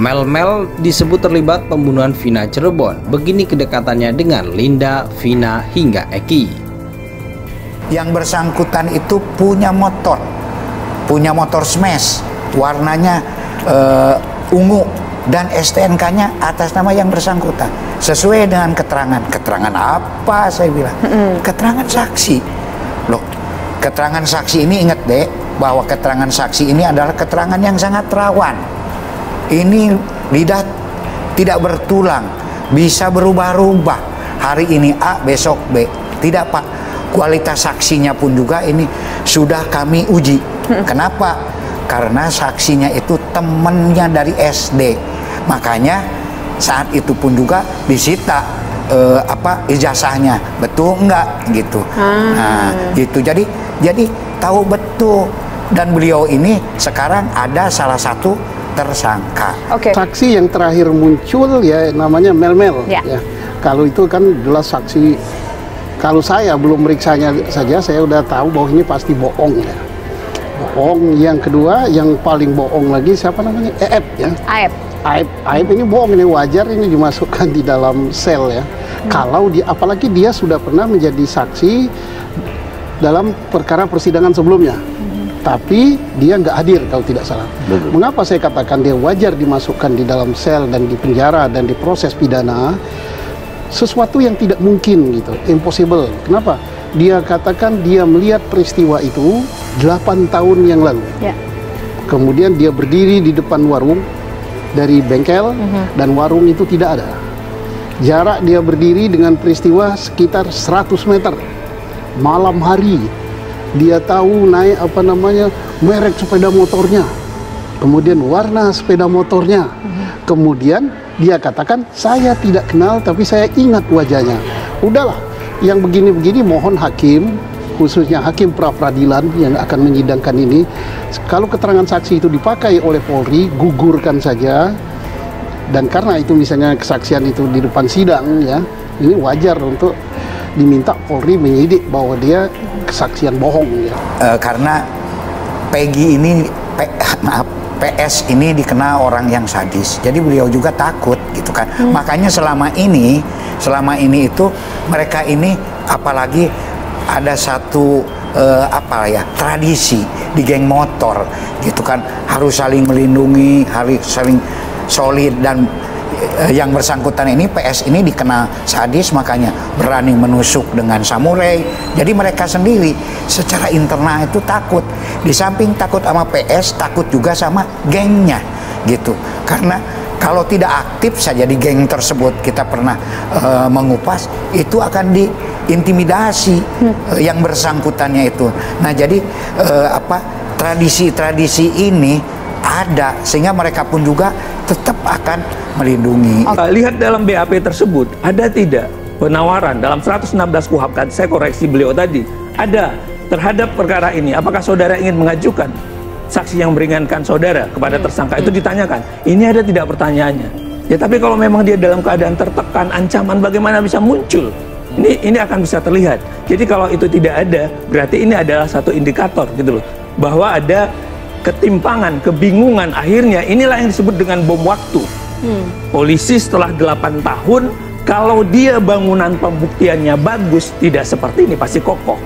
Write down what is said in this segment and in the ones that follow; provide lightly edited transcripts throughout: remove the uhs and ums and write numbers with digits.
Mel disebut terlibat pembunuhan Vina Cirebon. Begini kedekatannya dengan Linda, Vina, hingga Eki. Yang bersangkutan itu punya motor smash, warnanya ungu, dan STNK-nya atas nama yang bersangkutan. Sesuai dengan keterangan apa saya bilang? Keterangan saksi. Loh, keterangan saksi ini ingat deh, bahwa keterangan saksi ini adalah keterangan yang sangat rawan. Ini lidah tidak bertulang, bisa berubah-ubah. Hari ini A, besok B. Tidak Pak, kualitas saksinya pun juga ini sudah kami uji. Kenapa? Karena saksinya itu temennya dari SD. Makanya saat itu pun juga disita ijazahnya, betul enggak gitu. Nah, gitu. Jadi tahu betul. Dan beliau ini sekarang ada salah satu tersangka. Saksi yang terakhir muncul ya namanya Mel. Ya. Kalau itu kan jelas saksi. Kalau saya belum meriksanya saja, saya udah tahu bahwa ini pasti bohong ya. Bohong. Yang kedua, yang paling bohong lagi siapa namanya? Eep ya. Aib ini bohong, ini wajar, ini dimasukkan di dalam sel ya. Kalau apalagi dia sudah pernah menjadi saksi dalam perkara persidangan sebelumnya. Tapi dia nggak hadir kalau tidak salah. Mengapa saya katakan dia wajar dimasukkan di dalam sel dan di penjara dan diproses pidana? Sesuatu yang tidak mungkin gitu, impossible. Kenapa? Dia katakan dia melihat peristiwa itu 8 tahun yang lalu. Kemudian dia berdiri di depan warung dari bengkel dan warung itu tidak ada. Jarak dia berdiri dengan peristiwa sekitar 100 meter. Malam hari. Dia tahu naik merek sepeda motornya, kemudian warna sepeda motornya, kemudian dia katakan saya tidak kenal tapi saya ingat wajahnya. Udahlah, yang begini-begini mohon hakim, khususnya hakim pra-peradilan yang akan menyidangkan ini, kalau keterangan saksi itu dipakai oleh Polri, gugurkan saja. Dan karena itu misalnya kesaksian itu di depan sidang ya, ini wajar untuk diminta Polri menyidik bahwa dia kesaksian bohong ya. Karena Peggy ini PS ini dikenal orang yang sadis, jadi beliau juga takut gitu kan. Makanya selama ini itu mereka ini, apalagi ada satu tradisi di geng motor gitu kan, harus saling melindungi, harus saling solid. Dan yang bersangkutan ini, PS ini dikenal sadis, makanya berani menusuk dengan samurai. Jadi mereka sendiri secara internal itu takut. Di samping takut sama PS, takut juga sama gengnya gitu. Karena kalau tidak aktif saja di geng tersebut, kita pernah mengupas, itu akan diintimidasi yang bersangkutannya itu. Nah, jadi tradisi-tradisi ini ada, sehingga mereka pun juga tetap akan melindungi. Lihat dalam BAP tersebut, ada tidak penawaran dalam 116 KUHP, kan saya koreksi beliau tadi, ada terhadap perkara ini, apakah saudara ingin mengajukan saksi yang meringankan saudara kepada tersangka? Itu ditanyakan. Ini ada tidak pertanyaannya? Ya, tapi kalau memang dia dalam keadaan tertekan, ancaman, bagaimana bisa muncul? Ini akan bisa terlihat. Jadi kalau itu tidak ada, berarti ini adalah satu indikator gitu loh, bahwa ada ketimpangan, kebingungan. Akhirnya inilah yang disebut dengan bom waktu. Polisi setelah 8 tahun, kalau dia bangunan pembuktiannya bagus, tidak seperti ini, pasti kokoh.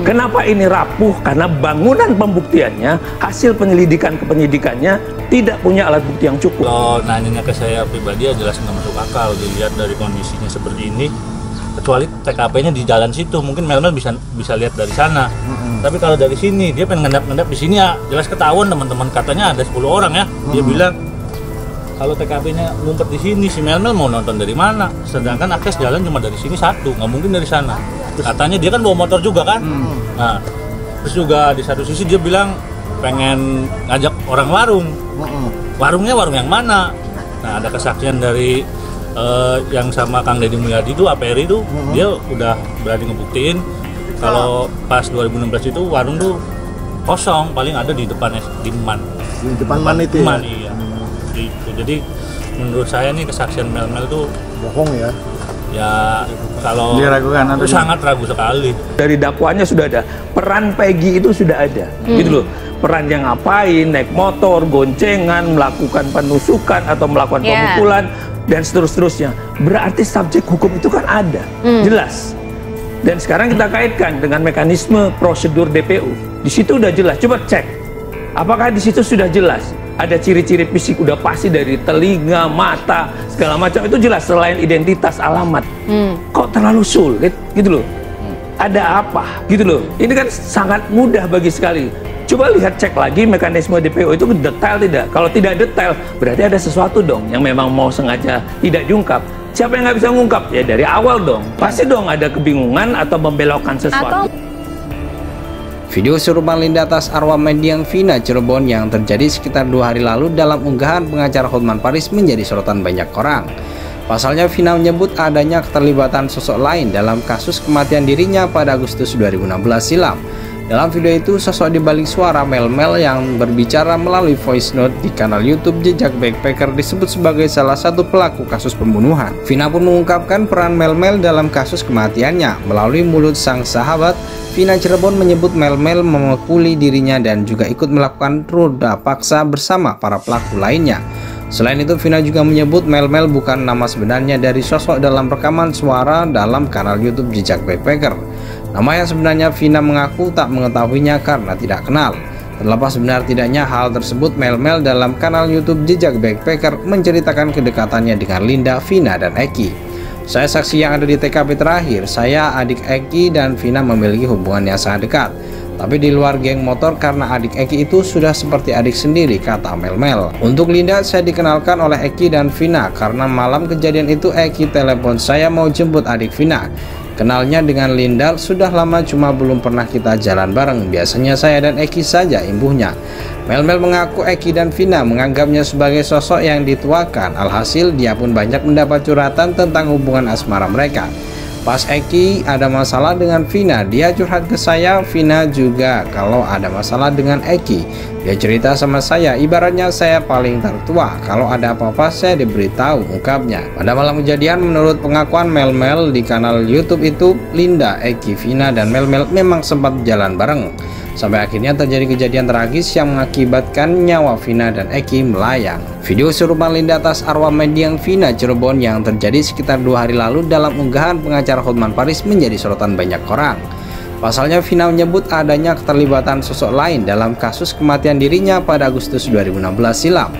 Kenapa ini rapuh? Karena bangunan pembuktiannya, hasil penyidikannya tidak punya alat bukti yang cukup. Kalau nanya ke saya pribadi, jelas nggak masuk akal dilihat dari kondisinya seperti ini. Kecuali TKP-nya di jalan situ, mungkin Mel bisa lihat dari sana. Tapi kalau dari sini, dia pengen ngendap-ngendap di sini ya, jelas ketahuan teman-teman, katanya ada 10 orang ya. Dia bilang kalau TKP-nya ngumpet di sini, si Mel mau nonton dari mana? Sedangkan akses jalan cuma dari sini satu, nggak mungkin dari sana. Katanya dia kan bawa motor juga kan. Nah, terus juga di satu sisi dia bilang pengen ngajak orang warung. Warungnya warung yang mana? Nah, ada kesaksian dari yang sama Kang Deddy Mulyadi itu, APRI itu, dia udah berani ngebuktiin kalau pas 2016 itu warung tuh kosong, paling ada di depan di MAN. Di depan MAN itu MAN, ya? Iya. Gitu. Jadi menurut saya nih kesaksian Mel tuh bohong ya. Ya kalau diragukan atau sangat ragu sekali. Dari dakwaannya sudah ada, peran Peggy itu sudah ada, gitu loh. Peran yang ngapain, naik motor, goncengan, melakukan penusukan atau melakukan pemukulan dan seterusnya. Berarti subjek hukum itu kan ada, jelas. Dan sekarang kita kaitkan dengan mekanisme prosedur DPU. Di situ udah jelas. Coba cek, apakah di situ sudah jelas? Ada ciri-ciri fisik udah pasti dari telinga, mata, segala macam itu jelas selain identitas, alamat. Kok terlalu sulit gitu loh? Ada apa gitu loh? Ini kan sangat mudah bagi sekali. Coba lihat, cek lagi mekanisme DPO itu detail tidak? Kalau tidak detail, berarti ada sesuatu dong yang memang mau sengaja tidak diungkap. Siapa yang nggak bisa ngungkap? Ya dari awal dong. Pasti dong ada kebingungan atau membelokkan sesuatu. Video serupa Linda atas arwah mendiang Vina Cirebon yang terjadi sekitar 2 hari lalu dalam unggahan pengacara Hotman Paris menjadi sorotan banyak orang. Pasalnya Vina menyebut adanya keterlibatan sosok lain dalam kasus kematian dirinya pada Agustus 2016 silam. Dalam video itu, sosok di balik suara Mel-Mel yang berbicara melalui voice note di kanal YouTube Jejak Backpacker disebut sebagai salah satu pelaku kasus pembunuhan. Vina pun mengungkapkan peran Mel-Mel dalam kasus kematiannya. Melalui mulut sang sahabat, Vina Cirebon menyebut Mel-Mel memukuli dirinya dan juga ikut melakukan ruda paksa bersama para pelaku lainnya. Selain itu, Vina juga menyebut Mel-Mel bukan nama sebenarnya dari sosok dalam rekaman suara dalam kanal YouTube Jejak Backpacker. Nama yang sebenarnya Vina mengaku tak mengetahuinya karena tidak kenal. Terlepas benar tidaknya hal tersebut, Mel-Mel dalam kanal YouTube Jejak Backpacker menceritakan kedekatannya dengan Linda, Vina, dan Eki. Saya saksi yang ada di TKP terakhir. Saya, adik Eki, dan Vina memiliki hubungan yang sangat dekat. Tapi di luar geng motor karena adik Eki itu sudah seperti adik sendiri, kata Mel-Mel. Untuk Linda, saya dikenalkan oleh Eki dan Vina karena malam kejadian itu Eki telepon saya mau jemput adik Vina. Kenalnya dengan Linda sudah lama cuma belum pernah kita jalan bareng. Biasanya saya dan Eki saja imbuhnya. Mel-Mel mengaku Eki dan Vina menganggapnya sebagai sosok yang dituakan. Alhasil dia pun banyak mendapat curhatan tentang hubungan asmara mereka. Pas Eki ada masalah dengan Vina, dia curhat ke saya. Vina juga kalau ada masalah dengan Eki, dia cerita sama saya. Ibaratnya saya paling tertua, kalau ada apa-apa saya diberitahu, ungkapnya. Pada malam kejadian, menurut pengakuan Mel-Mel di kanal YouTube itu, Linda, Eki, Vina, dan Mel-Mel memang sempat jalan bareng. Sampai akhirnya terjadi kejadian tragis yang mengakibatkan nyawa Vina dan Eki melayang. Video serupa Linda atas arwah mendiang Vina Cirebon yang terjadi sekitar 2 hari lalu dalam unggahan pengacara Hotman Paris menjadi sorotan banyak orang. Pasalnya Vina menyebut adanya keterlibatan sosok lain dalam kasus kematian dirinya pada Agustus 2016 silam.